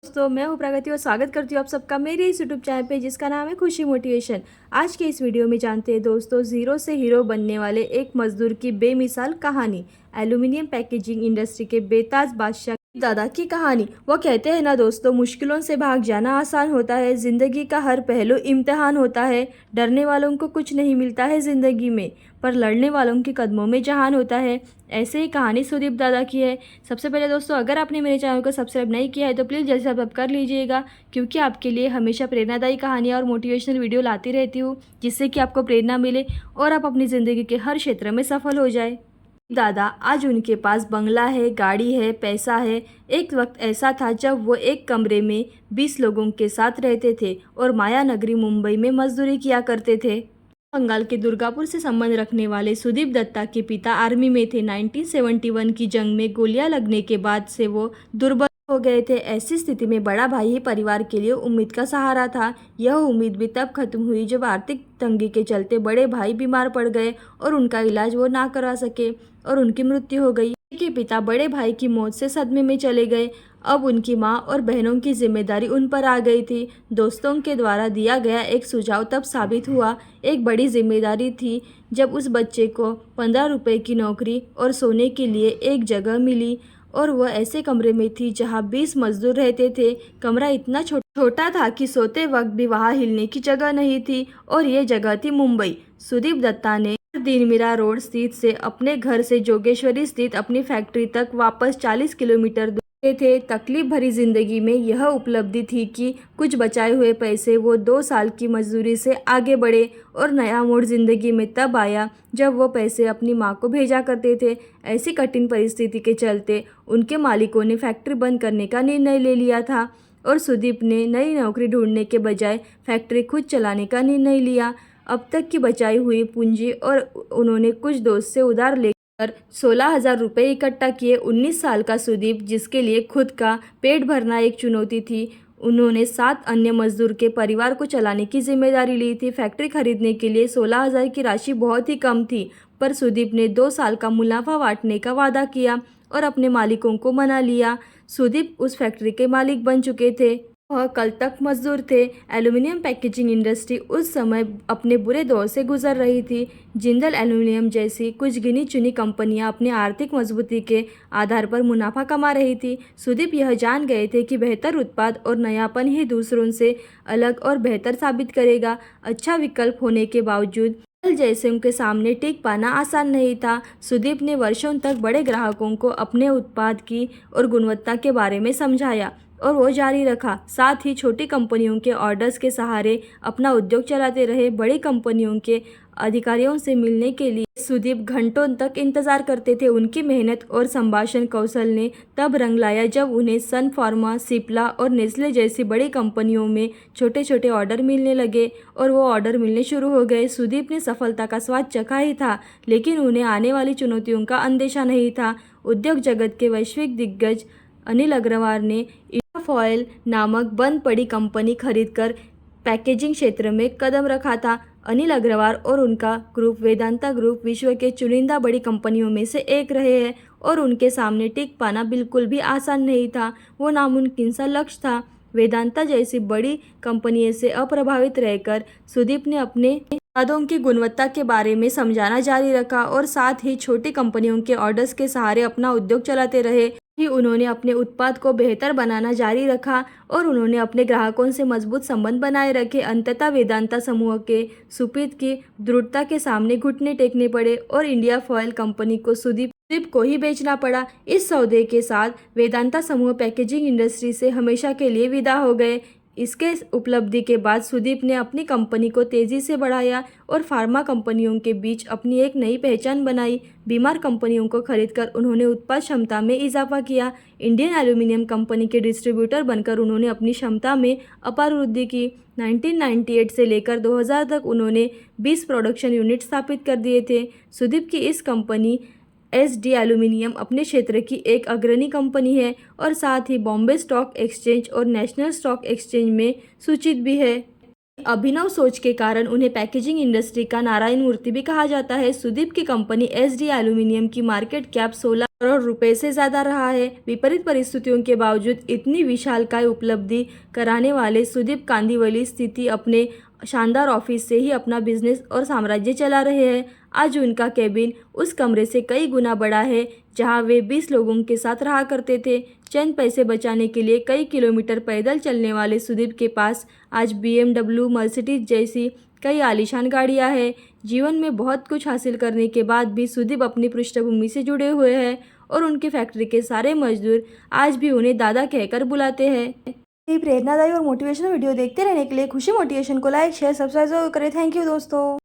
दोस्तों मैं हूं प्रगति और स्वागत करती हूँ आप सबका मेरे इस यूट्यूब चैनल पे जिसका नाम है खुशी मोटिवेशन। आज के इस वीडियो में जानते हैं दोस्तों ज़ीरो से हीरो बनने वाले एक मजदूर की बेमिसाल कहानी। एल्यूमिनियम पैकेजिंग इंडस्ट्री के बेताज बादशाह दादा की कहानी। वो कहते हैं ना दोस्तों, मुश्किलों से भाग जाना आसान होता है, ज़िंदगी का हर पहलू इम्तिहान होता है। डरने वालों को कुछ नहीं मिलता है ज़िंदगी में, पर लड़ने वालों के कदमों में जहान होता है। ऐसे ही कहानी सुदीप दादा की है। सबसे पहले दोस्तों, अगर आपने मेरे चैनल को सब्सक्राइब नहीं किया है तो प्लीज़ जल्दी सब्सक्राइब कर लीजिएगा, क्योंकि आपके लिए हमेशा प्रेरणादायी कहानियाँ और मोटिवेशनल वीडियो लाती रहती हूँ, जिससे कि आपको प्रेरणा मिले और आप अपनी ज़िंदगी के हर क्षेत्र में सफल हो जाए। दादा आज उनके पास बंगला है, गाड़ी है, पैसा है। एक वक्त ऐसा था जब वो एक कमरे में 20 लोगों के साथ रहते थे और माया नगरी मुंबई में मजदूरी किया करते थे। बंगाल के दुर्गापुर से संबंध रखने वाले सुदीप दत्ता के पिता आर्मी में थे। 1971 की जंग में गोलियां लगने के बाद से वो दुर्बल हो गए थे। ऐसी स्थिति में बड़ा भाई ही परिवार के लिए उम्मीद का सहारा था। यह उम्मीद भी तब खत्म हुई जब आर्थिक तंगी के चलते बड़े भाई बीमार पड़ गए और उनका इलाज वो ना करा सके और उनकी मृत्यु हो गई। उनके पिता बड़े भाई की मौत से सदमे में चले गए। अब उनकी माँ और बहनों की जिम्मेदारी उन पर आ गई थी। दोस्तों के द्वारा दिया गया एक सुझाव तब साबित हुआ। एक बड़ी जिम्मेदारी थी जब उस बच्चे को 15 रुपए की नौकरी और सोने के लिए एक जगह मिली, और वह ऐसे कमरे में थी जहां 20 मजदूर रहते थे। कमरा इतना छोटा था कि सोते वक्त भी वहां हिलने की जगह नहीं थी, और ये जगह थी मुंबई। सुदीप दत्ता ने हर दिन मीरा रोड स्थित से अपने घर से जोगेश्वरी स्थित अपनी फैक्ट्री तक वापस 40 किलोमीटर दूर थे। तकलीफ भरी जिंदगी में यह उपलब्धि थी कि कुछ बचाए हुए पैसे वो 2 साल की मजदूरी से आगे बढ़े, और नया मोड़ जिंदगी में तब आया जब वो पैसे अपनी माँ को भेजा करते थे। ऐसी कठिन परिस्थिति के चलते उनके मालिकों ने फैक्ट्री बंद करने का निर्णय ले लिया था, और सुदीप ने नई नौकरी ढूंढने के बजाय फैक्ट्री खुद चलाने का निर्णय लिया। अब तक की बचाई हुई पूंजी और उन्होंने कुछ दोस्त से उधार लेकर 16,000 रुपये इकट्ठा किए। 19 साल का सुदीप, जिसके लिए खुद का पेट भरना एक चुनौती थी, उन्होंने 7 अन्य मजदूर के परिवार को चलाने की जिम्मेदारी ली थी। फैक्ट्री खरीदने के लिए 16,000 की राशि बहुत ही कम थी, पर सुदीप ने 2 साल का मुनाफा बांटने का वादा किया और अपने मालिकों को मना लिया। सुदीप उस फैक्ट्री के मालिक बन चुके थे। वह कल तक मजदूर थे। एल्यूमिनियम पैकेजिंग इंडस्ट्री उस समय अपने बुरे दौर से गुजर रही थी। जिंदल एल्यूमिनियम जैसी कुछ गिनी चुनी कंपनियां अपनी आर्थिक मजबूती के आधार पर मुनाफा कमा रही थी। सुदीप यह जान गए थे कि बेहतर उत्पाद और नयापन ही दूसरों से अलग और बेहतर साबित करेगा। अच्छा विकल्प होने के बावजूद जैसे उनके सामने टिक पाना आसान नहीं था। सुदीप ने वर्षों तक बड़े ग्राहकों को अपने उत्पाद की और गुणवत्ता के बारे में समझाया, और वो जारी रखा। साथ ही छोटी कंपनियों के ऑर्डर्स के सहारे अपना उद्योग चलाते रहे। बड़ी कंपनियों के अधिकारियों से मिलने के लिए सुदीप घंटों तक इंतजार करते थे। उनकी मेहनत और संभाषण कौशल ने तब रंग लाया जब उन्हें सन फार्मा, सिप्ला और नेस्ले जैसी बड़ी कंपनियों में छोटे छोटे ऑर्डर मिलने लगे, और वो ऑर्डर मिलने शुरू हो गए। सुदीप ने सफलता का स्वाद चखा ही था, लेकिन उन्हें आने वाली चुनौतियों का अंदेशा नहीं था। उद्योग जगत के वैश्विक दिग्गज अनिल अग्रवाल ने फॉयल नामक बंद पड़ी कंपनी खरीदकर पैकेजिंग क्षेत्र में कदम रखा था। अनिल अग्रवाल और उनका ग्रुप वेदांता ग्रुप विश्व के चुनिंदा बड़ी कंपनियों में से एक रहे हैं, और उनके सामने टिक पाना बिल्कुल भी आसान नहीं था। वो नामुमकिन सा लक्ष्य था। वेदांता जैसी बड़ी कंपनी से अप्रभावित रहकर सुदीप ने अपने उत्पादों की गुणवत्ता के बारे में समझाना जारी रखा, और साथ ही छोटी कंपनियों के ऑर्डर्स के सहारे अपना उद्योग चलाते रहे। ही उन्होंने अपने उत्पाद को बेहतर बनाना जारी रखा, और उन्होंने अपने ग्राहकों से मजबूत संबंध बनाए रखे। अंततः वेदांता समूह के सुपीत की दृढ़ता के सामने घुटने टेकने पड़े, और इंडिया फॉयल कंपनी को सुदीप को ही बेचना पड़ा। इस सौदे के साथ वेदांता समूह पैकेजिंग इंडस्ट्री से हमेशा के लिए विदा हो गए। इसके उपलब्धि के बाद सुदीप ने अपनी कंपनी को तेजी से बढ़ाया और फार्मा कंपनियों के बीच अपनी एक नई पहचान बनाई। बीमार कंपनियों को खरीदकर उन्होंने उत्पाद क्षमता में इजाफा किया। इंडियन एल्यूमिनियम कंपनी के डिस्ट्रीब्यूटर बनकर उन्होंने अपनी क्षमता में अपार वृद्धि की। 1998 से लेकर 2000 तक उन्होंने 20 प्रोडक्शन यूनिट स्थापित कर दिए थे। सुदीप की इस कंपनी एसडी एल्यूमिनियम अपने क्षेत्र की एक अग्रणी कंपनी है, और साथ ही बॉम्बे स्टॉक एक्सचेंज और नेशनल स्टॉक एक्सचेंज में सूचित भी है। अभिनव सोच के कारण उन्हें पैकेजिंग इंडस्ट्री का नारायण मूर्ति भी कहा जाता है। सुदीप की कंपनी एसडी एल्यूमिनियम की मार्केट कैप 16 करोड़ रुपए से ज़्यादा रहा है। विपरीत परिस्थितियों के बावजूद इतनी विशालकाय उपलब्धि कराने वाले सुदीप कांदिवली स्थिति अपने शानदार ऑफिस से ही अपना बिजनेस और साम्राज्य चला रहे हैं। आज उनका केबिन उस कमरे से कई गुना बड़ा है जहां वे 20 लोगों के साथ रहा करते थे। चंद पैसे बचाने के लिए कई किलोमीटर पैदल चलने वाले सुदीप के पास आज BMW, मर्सिडीज जैसी कई आलीशान गाड़ियां हैं। जीवन में बहुत कुछ हासिल करने के बाद भी सुदीप अपनी पृष्ठभूमि से जुड़े हुए हैं और उनकी फैक्ट्री के सारे मजदूर आज भी उन्हें दादा कहकर बुलाते हैं। ये प्रेरणादायी और मोटिवेशनल वीडियो देखते रहने के लिए खुशी मोटिवेशन को लाइक, शेयर, सब्सक्राइब जरूर करें। थैंक यू दोस्तों।